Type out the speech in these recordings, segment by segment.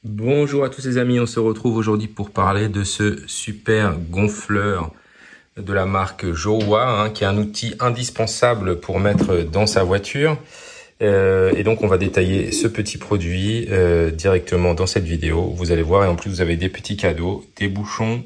Bonjour à tous les amis, on se retrouve aujourd'hui pour parler de ce super gonfleur de la marque Jowa, qui est un outil indispensable pour mettre dans sa voiture. Et donc on va détailler ce petit produit directement dans cette vidéo. Vous allez voir, et en plus vous avez des petits cadeaux, des bouchons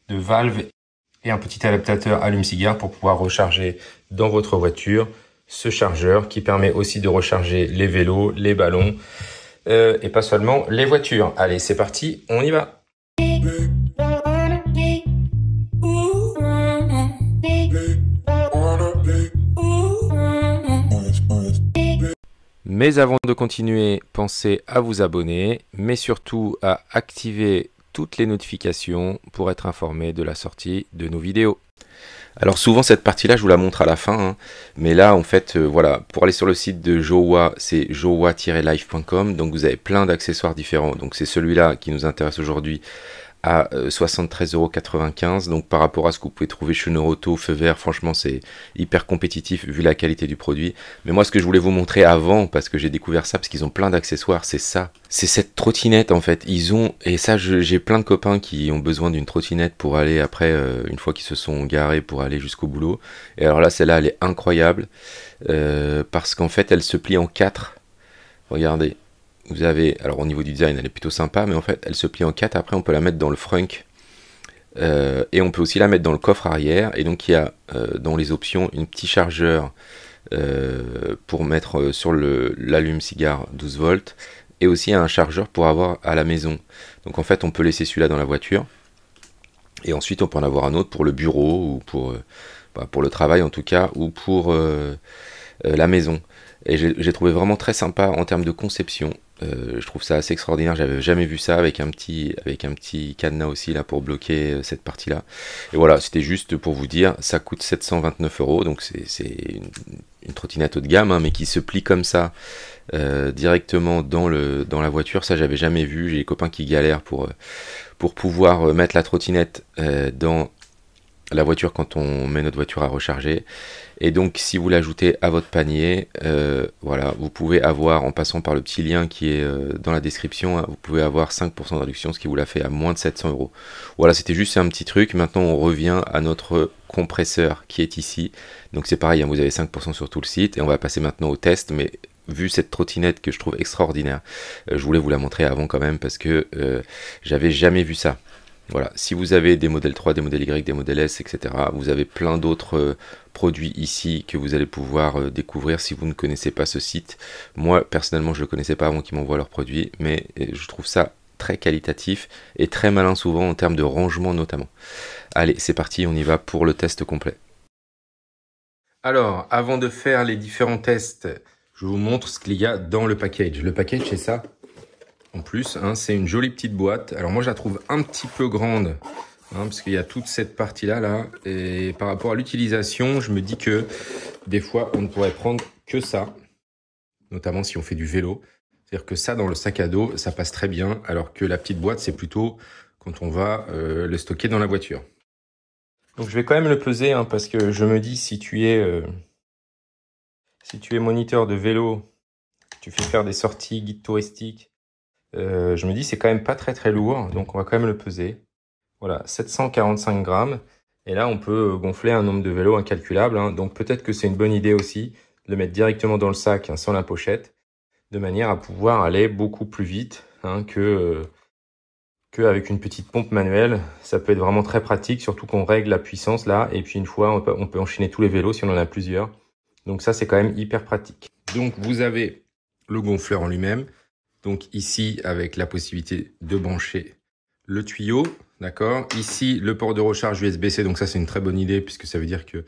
de valve et un petit adaptateur allume-cigare pour pouvoir recharger dans votre voiture ce chargeur qui permet aussi de recharger les vélos, les ballons, et pas seulement les voitures. Allez, c'est parti, on y va. Mais avant de continuer, pensez à vous abonner, mais surtout à activer toutes les notifications pour être informé de la sortie de nos vidéos. Alors souvent cette partie-là, je vous la montre à la fin, mais là en fait, voilà, pour aller sur le site de Jowa, c'est jowa-life.com, donc vous avez plein d'accessoires différents. Donc c'est celui-là qui nous intéresse aujourd'hui à 73,95 €. Donc par rapport à ce que vous pouvez trouver chez Neuroto, Feu Vert, franchement c'est hyper compétitif vu la qualité du produit. Mais moi ce que je voulais vous montrer avant, parce que j'ai découvert ça, parce qu'ils ont plein d'accessoires, c'est ça. C'est cette trottinette en fait. Ils ont, et ça j'ai plein de copains qui ont besoin d'une trottinette pour aller après, une fois qu'ils se sont garés pour aller jusqu'au boulot. Et alors là celle-là elle est incroyable, parce qu'en fait elle se plie en 4. Regardez. Vous avez, alors au niveau du design, elle est plutôt sympa, mais en fait, elle se plie en 4. Après, on peut la mettre dans le frunk. Et on peut aussi la mettre dans le coffre arrière. Et donc, il y a dans les options un petit chargeur pour mettre sur l'allume-cigare 12 volts. Et aussi un chargeur pour avoir à la maison. Donc, en fait, on peut laisser celui-là dans la voiture. Et ensuite, on peut en avoir un autre pour le bureau ou pour le travail en tout cas, ou pour la maison. Et j'ai trouvé vraiment très sympa en termes de conception. Je trouve ça assez extraordinaire, j'avais jamais vu ça avec un petit cadenas aussi là pour bloquer cette partie-là. Et voilà, c'était juste pour vous dire, ça coûte 729 €, donc c'est une trottinette haut de gamme, mais qui se plie comme ça directement dans la voiture. Ça, j'avais jamais vu. J'ai des copains qui galèrent pour pouvoir mettre la trottinette dans la voiture quand on met notre voiture à recharger. Et donc si vous l'ajoutez à votre panier, voilà, vous pouvez avoir, en passant par le petit lien qui est dans la description, vous pouvez avoir 5% de réduction, ce qui vous la fait à moins de 700 €. Voilà, c'était juste un petit truc. Maintenant on revient à notre compresseur qui est ici. Donc c'est pareil, vous avez 5% sur tout le site. Et on va passer maintenant au test, mais vu cette trottinette que je trouve extraordinaire, je voulais vous la montrer avant quand même, parce que j'avais jamais vu ça. Voilà, si vous avez des modèles 3, des modèles Y, des modèles S, etc., vous avez plein d'autres produits ici que vous allez pouvoir découvrir si vous ne connaissez pas ce site. Moi, personnellement, je ne le connaissais pas avant qu'ils m'envoient leurs produits, mais je trouve ça très qualitatif et très malin souvent en termes de rangement notamment. Allez, c'est parti, on y va pour le test complet. Alors, avant de faire les différents tests, je vous montre ce qu'il y a dans le package. Le package, c'est ça. En plus, c'est une jolie petite boîte. Alors moi, je la trouve un petit peu grande, parce qu'il y a toute cette partie-là, là. Et par rapport à l'utilisation, je me dis que des fois, on ne pourrait prendre que ça, notamment si on fait du vélo. C'est-à-dire que ça, dans le sac à dos, ça passe très bien, alors que la petite boîte, c'est plutôt quand on va le stocker dans la voiture. Donc je vais quand même le peser, parce que je me dis, si tu es moniteur de vélo, tu fais faire des sorties, guides touristiques, je me dis c'est quand même pas très lourd, donc on va quand même le peser. Voilà, 745 grammes. Et là, on peut gonfler un nombre de vélos incalculable. Donc peut-être que c'est une bonne idée aussi de le mettre directement dans le sac, sans la pochette, de manière à pouvoir aller beaucoup plus vite que avec une petite pompe manuelle. Ça peut être vraiment très pratique, surtout qu'on règle la puissance là. Et puis une fois, on peut enchaîner tous les vélos si on en a plusieurs. Donc ça, c'est quand même hyper pratique. Donc vous avez le gonfleur en lui-même. Donc ici, avec la possibilité de brancher le tuyau, d'accord. Ici, le port de recharge USB-C, donc ça c'est une très bonne idée, puisque ça veut dire que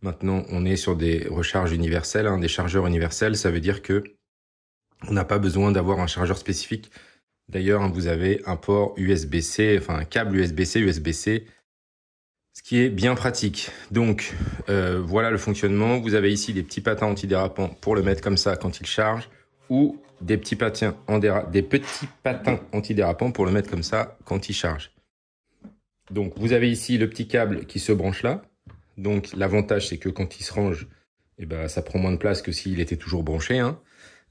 maintenant on est sur des recharges universelles, des chargeurs universels. Ça veut dire que on n'a pas besoin d'avoir un chargeur spécifique. D'ailleurs, vous avez un port USB-C, enfin un câble USB-C, USB-C, ce qui est bien pratique. Donc voilà le fonctionnement. Vous avez ici des petits patins antidérapants pour le mettre comme ça quand il charge, ou des petits patins antidérapants pour le mettre comme ça quand il charge. Donc vous avez ici le petit câble qui se branche là. Donc l'avantage, c'est que quand il se range, ça prend moins de place que s'il était toujours branché.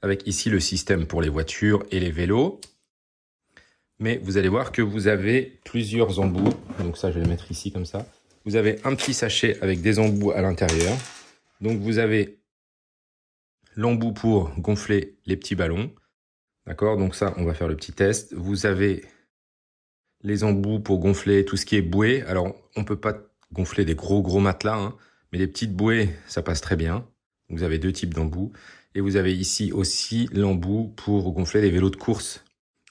Avec ici le système pour les voitures et les vélos. Mais vous allez voir que vous avez plusieurs embouts. Donc ça, je vais le mettre ici comme ça. Vous avez un petit sachet avec des embouts à l'intérieur. Donc vous avez l'embout pour gonfler les petits ballons. D'accord? Donc ça, on va faire le petit test. Vous avez les embouts pour gonfler tout ce qui est bouée. Alors, on ne peut pas gonfler des gros matelas, hein, mais les petites bouées, ça passe très bien. Vous avez deux types d'embouts. Et vous avez ici aussi l'embout pour gonfler les vélos de course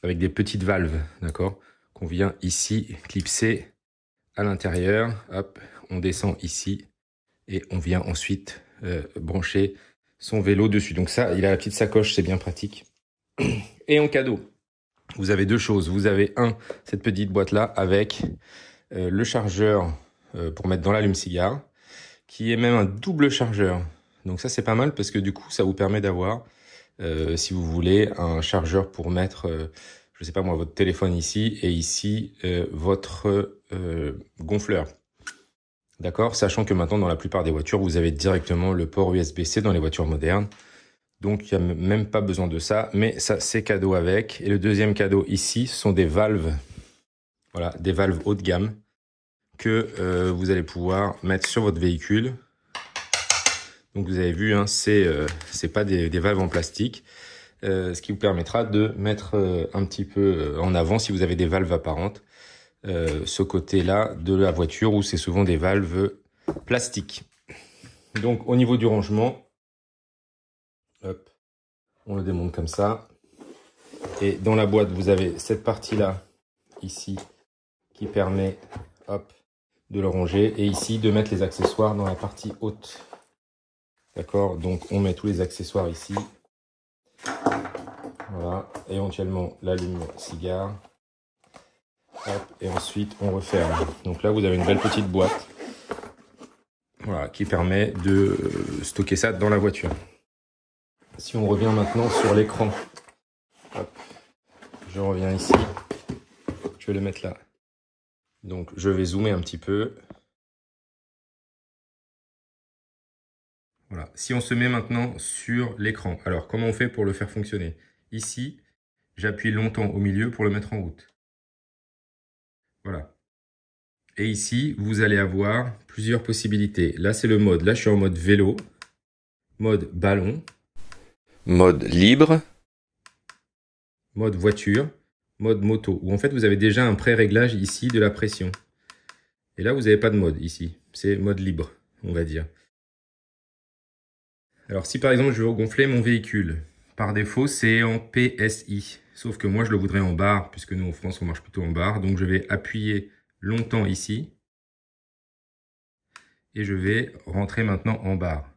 avec des petites valves, d'accord? Qu'on vient ici clipser à l'intérieur. Hop, on descend ici et on vient ensuite brancher son vélo dessus. Donc ça, il a la petite sacoche, c'est bien pratique. Et en cadeau, vous avez deux choses. Vous avez cette petite boîte-là avec le chargeur pour mettre dans l'allume-cigare, qui est même un double chargeur. Donc ça, c'est pas mal parce que du coup, ça vous permet d'avoir, si vous voulez, un chargeur pour mettre, je sais pas moi, votre téléphone ici et ici, votre gonfleur. D'accord? Sachant que maintenant, dans la plupart des voitures, vous avez directement le port USB-C dans les voitures modernes. Donc, il n'y a même pas besoin de ça, mais ça, c'est cadeau avec. Et le deuxième cadeau ici, ce sont des valves. Voilà, des valves haut de gamme que vous allez pouvoir mettre sur votre véhicule. Donc, vous avez vu, hein, c'est pas des valves en plastique, ce qui vous permettra de mettre un petit peu en avant, si vous avez des valves apparentes, ce côté-là de la voiture où c'est souvent des valves plastiques. Donc, au niveau du rangement, hop, on le démonte comme ça. Et dans la boîte, vous avez cette partie-là, ici, qui permet, hop, de le ranger. Et ici, de mettre les accessoires dans la partie haute. D'accord? Donc, on met tous les accessoires ici. Voilà. Éventuellement, l'allume-cigare. Hop. Et ensuite, on referme. Donc là, vous avez une belle petite boîte. Voilà, qui permet de stocker ça dans la voiture. Si on revient maintenant sur l'écran, je reviens ici, je vais le mettre là. Donc je vais zoomer un petit peu. Voilà. Si on se met maintenant sur l'écran, alors comment on fait pour le faire fonctionner? Ici, j'appuie longtemps au milieu pour le mettre en route. Voilà. Et ici, vous allez avoir plusieurs possibilités. Là, c'est le mode. Là, je suis en mode vélo, mode ballon, mode libre, mode voiture, mode moto. Où en fait, vous avez déjà un pré-réglage ici de la pression. Et là, vous n'avez pas de mode ici. C'est mode libre, on va dire. Alors, si par exemple, je veux gonfler mon véhicule, par défaut, c'est en PSI. Sauf que moi, je le voudrais en barre, puisque nous, en France, on marche plutôt en barre. Donc, je vais appuyer longtemps ici. Et je vais rentrer maintenant en barre.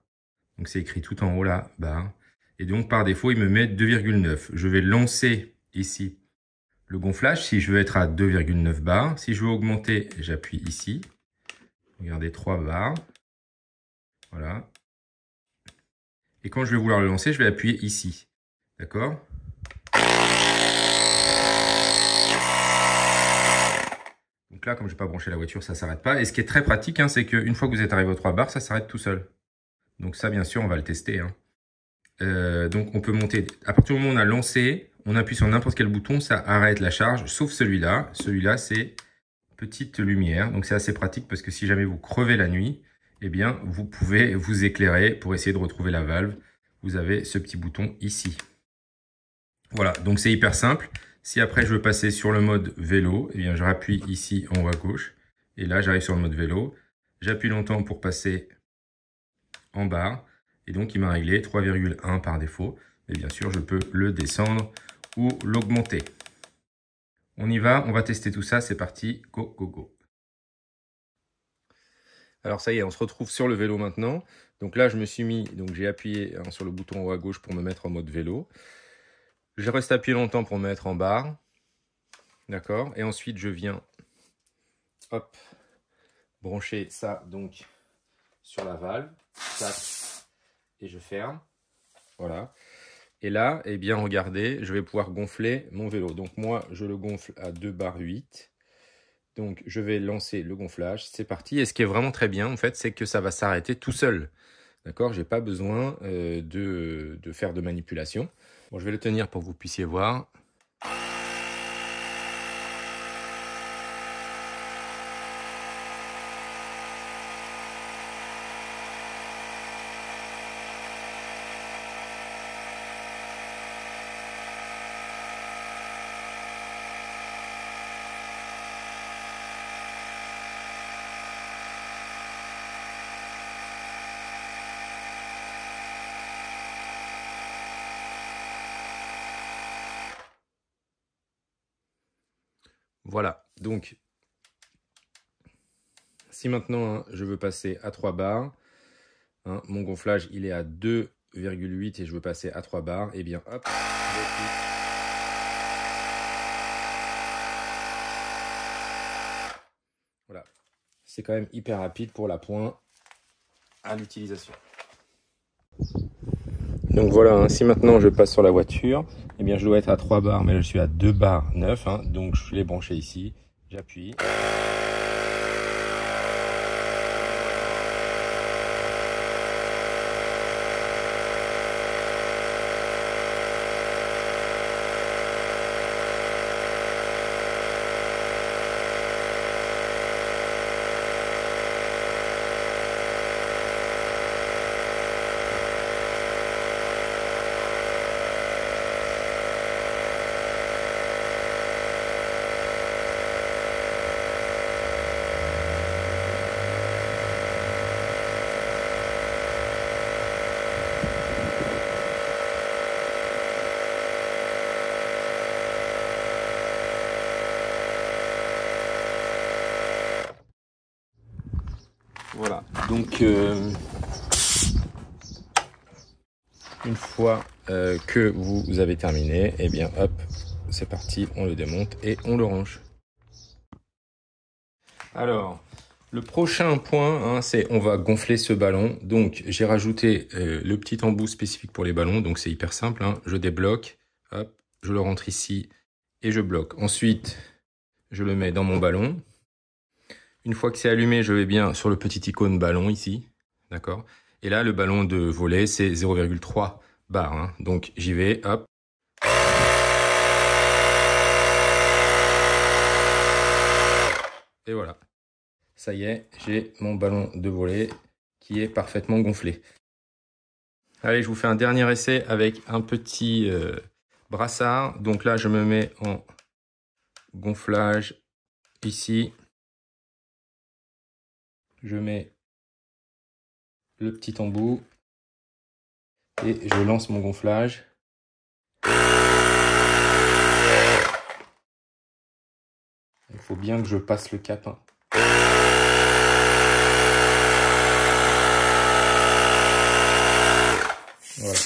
Donc, c'est écrit tout en haut là, barre. Et donc, par défaut, il me met 2,9. Je vais lancer ici le gonflage si je veux être à 2,9 bars. Si je veux augmenter, j'appuie ici. Regardez, 3 bars. Voilà. Et quand je vais vouloir le lancer, je vais appuyer ici. D'accord? Donc là, comme je n'ai pas branché la voiture, ça ne s'arrête pas. Et ce qui est très pratique, hein, c'est qu'une fois que vous êtes arrivé aux 3 bars, ça s'arrête tout seul. Donc ça, bien sûr, on va le tester. Hein. Donc on peut monter. À partir du moment où on a lancé, on appuie sur n'importe quel bouton, ça arrête la charge, sauf celui-là. Celui-là, c'est petite lumière. Donc c'est assez pratique parce que si jamais vous crevez la nuit, eh bien, vous pouvez vous éclairer pour essayer de retrouver la valve. Vous avez ce petit bouton ici. Voilà, donc c'est hyper simple. Si après je veux passer sur le mode vélo, eh bien je rappuie ici en haut à gauche. Et là, j'arrive sur le mode vélo. J'appuie longtemps pour passer en barre. Et donc, il m'a réglé 3,1 par défaut. Et bien sûr, je peux le descendre ou l'augmenter. On y va, on va tester tout ça. C'est parti, go, go, go. Alors ça y est, on se retrouve sur le vélo maintenant. Donc là, je me suis mis, donc j'ai appuyé sur le bouton en haut à gauche pour me mettre en mode vélo. Je reste appuyé longtemps pour me mettre en barre. D'accord? Et ensuite, je viens, hop, brancher ça donc sur la valve. Tac. Et je ferme. Voilà. Et là, eh bien, regardez, je vais pouvoir gonfler mon vélo. Donc moi, je le gonfle à 2 bars 8. Donc, je vais lancer le gonflage. C'est parti. Et ce qui est vraiment très bien, en fait, c'est que ça va s'arrêter tout seul. D'accord? Je n'ai pas besoin de faire de manipulation. Bon, je vais le tenir pour que vous puissiez voir. Voilà, donc si maintenant je veux passer à 3 bars, mon gonflage il est à 2,8 et je veux passer à 3 bars, et bien hop, voilà, c'est quand même hyper rapide pour l'appoint à l'utilisation. Donc voilà, si maintenant je passe sur la voiture, eh bien je dois être à 3 bars, mais je suis à 2 bars 9, donc je l'ai branché ici, j'appuie. Voilà, donc une fois que vous avez terminé, et bien hop, c'est parti, on le démonte et on le range. Alors, le prochain point, c'est on va gonfler ce ballon. Donc j'ai rajouté le petit embout spécifique pour les ballons, donc c'est hyper simple, je débloque, hop, je le rentre ici et je bloque. Ensuite, je le mets dans mon ballon. Une fois que c'est allumé, je vais bien sur le petit icône ballon ici, d'accord? Et là, le ballon de volley, c'est 0,3 bar, donc j'y vais, hop. Et voilà, ça y est, j'ai mon ballon de volley qui est parfaitement gonflé. Allez, je vous fais un dernier essai avec un petit brassard. Donc là, je me mets en gonflage ici. Je mets le petit embout et je lance mon gonflage. Il faut bien que je passe le cap. Voilà.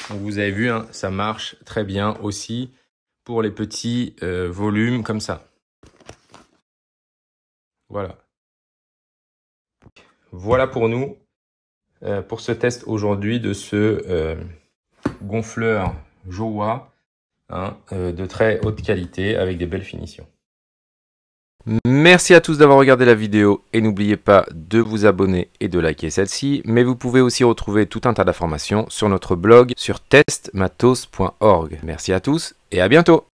Donc vous avez vu, ça marche très bien aussi pour les petits volumes comme ça. Voilà. Voilà pour nous, pour ce test aujourd'hui de ce gonfleur Jowa de très haute qualité avec des belles finitions. Merci à tous d'avoir regardé la vidéo et n'oubliez pas de vous abonner et de liker celle-ci, mais vous pouvez aussi retrouver tout un tas d'informations sur notre blog sur testmatos.org. Merci à tous et à bientôt.